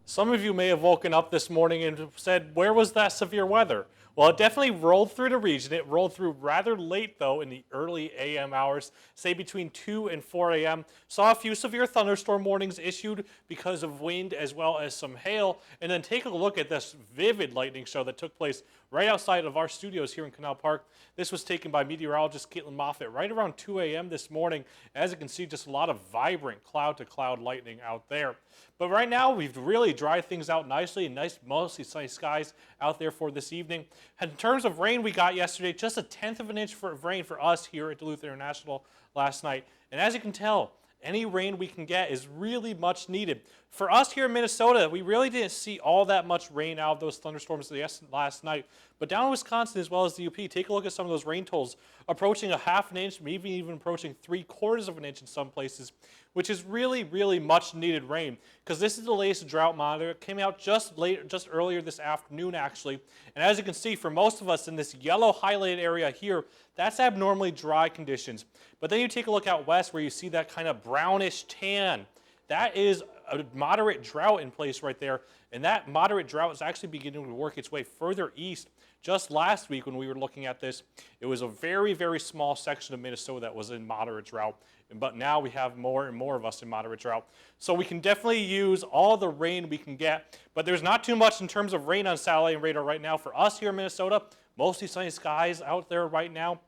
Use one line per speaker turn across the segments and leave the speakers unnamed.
Some of you may have woken up this morning and said, where was that severe weather? Well, it definitely rolled through the region. It rolled through rather late, though, in the early AM hours, say between 2 and 4 a.m. Saw a few severe thunderstorm warnings issued because of wind as well as some hail. And then take a look at this vivid lightning show that took place right outside of our studios here in Canal Park. This was taken by meteorologist Caitlin Moffett right around 2 a.m. this morning. As you can see, just a lot of vibrant cloud-to-cloud lightning out there. But right now, we've really dried things out nicely, and nice, mostly sunny skies out there for this evening. And in terms of rain we got yesterday, just 1/10 of an inch of rain for us here at Duluth International last night. And as you can tell, any rain we can get is really much needed. For us here in Minnesota, we really didn't see all that much rain out of those thunderstorms last night. But down in Wisconsin as well as the UP, take a look at some of those rain totals approaching 1/2 an inch, maybe even approaching 3/4 of an inch in some places, which is really, really much needed rain. Because this is the latest drought monitor. It came out just earlier this afternoon, actually. And as you can see, for most of us in this yellow highlighted area here, that's abnormally dry conditions. But then you take a look out west where you see that kind of brownish tan. That is a moderate drought in place right there. And that moderate drought is actually beginning to work its way further east. Just last week when we were looking at this, it was a very, very small section of Minnesota that was in moderate drought. But now we have more and more of us in moderate drought. So we can definitely use all the rain we can get. But there's not too much in terms of rain on satellite and radar right now. For us here in Minnesota, mostly sunny skies out there right now.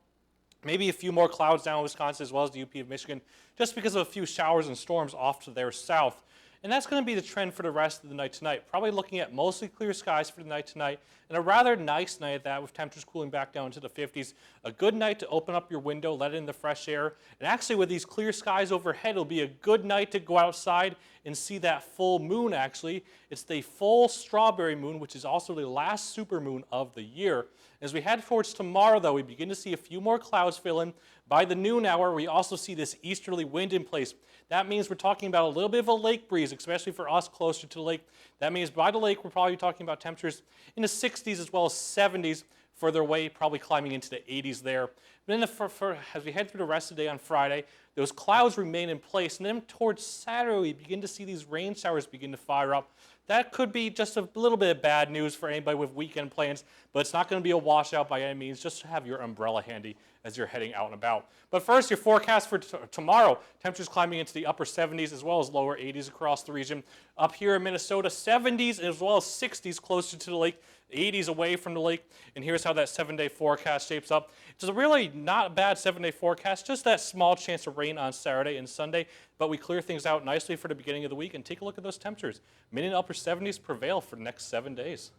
Maybe a few more clouds down in Wisconsin as well as the UP of Michigan, just because of a few showers and storms off to their south. And that's going to be the trend for the rest of the night tonight. Probably looking at mostly clear skies for the night tonight, and a rather nice night at that with temperatures cooling back down into the 50s. A good night to open up your window, let in the fresh air. And actually with these clear skies overhead, it'll be a good night to go outside and see that full moon actually. It's the full strawberry moon, which is also the last supermoon of the year. As we head towards tomorrow, though, we begin to see a few more clouds fill in. By the noon hour, we also see this easterly wind in place. That means we're talking about a little bit of a lake breeze, especially for us closer to the lake. That means by the lake, we're probably talking about temperatures in the 60s as well as 70s. Further away, probably climbing into the 80s there. But then as we head through the rest of the day on Friday, those clouds remain in place. And then towards Saturday, we begin to see these rain showers begin to fire up. That could be just a little bit of bad news for anybody with weekend plans, but it's not going to be a washout by any means. Just have your umbrella handy as you're heading out and about. But first, your forecast for tomorrow, temperatures climbing into the upper 70s as well as lower 80s across the region. Up here in Minnesota, 70s as well as 60s closer to the lake, 80s away from the lake. And here's how that 7-day forecast shapes up. It's a really not a bad 7-day forecast, just that small chance of rain on Saturday and Sunday, but we clear things out nicely for the beginning of the week. And take a look at those temperatures. Mid and upper 70s prevail for the next 7 days.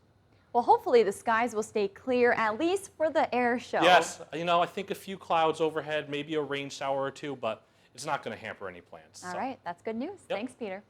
Well, hopefully the skies will stay clear, at least for the air show.
Yes, I think a few clouds overhead, maybe a rain shower or two, but it's not going to hamper any plans.
All right, that's good news.
Yep.
Thanks, Peter.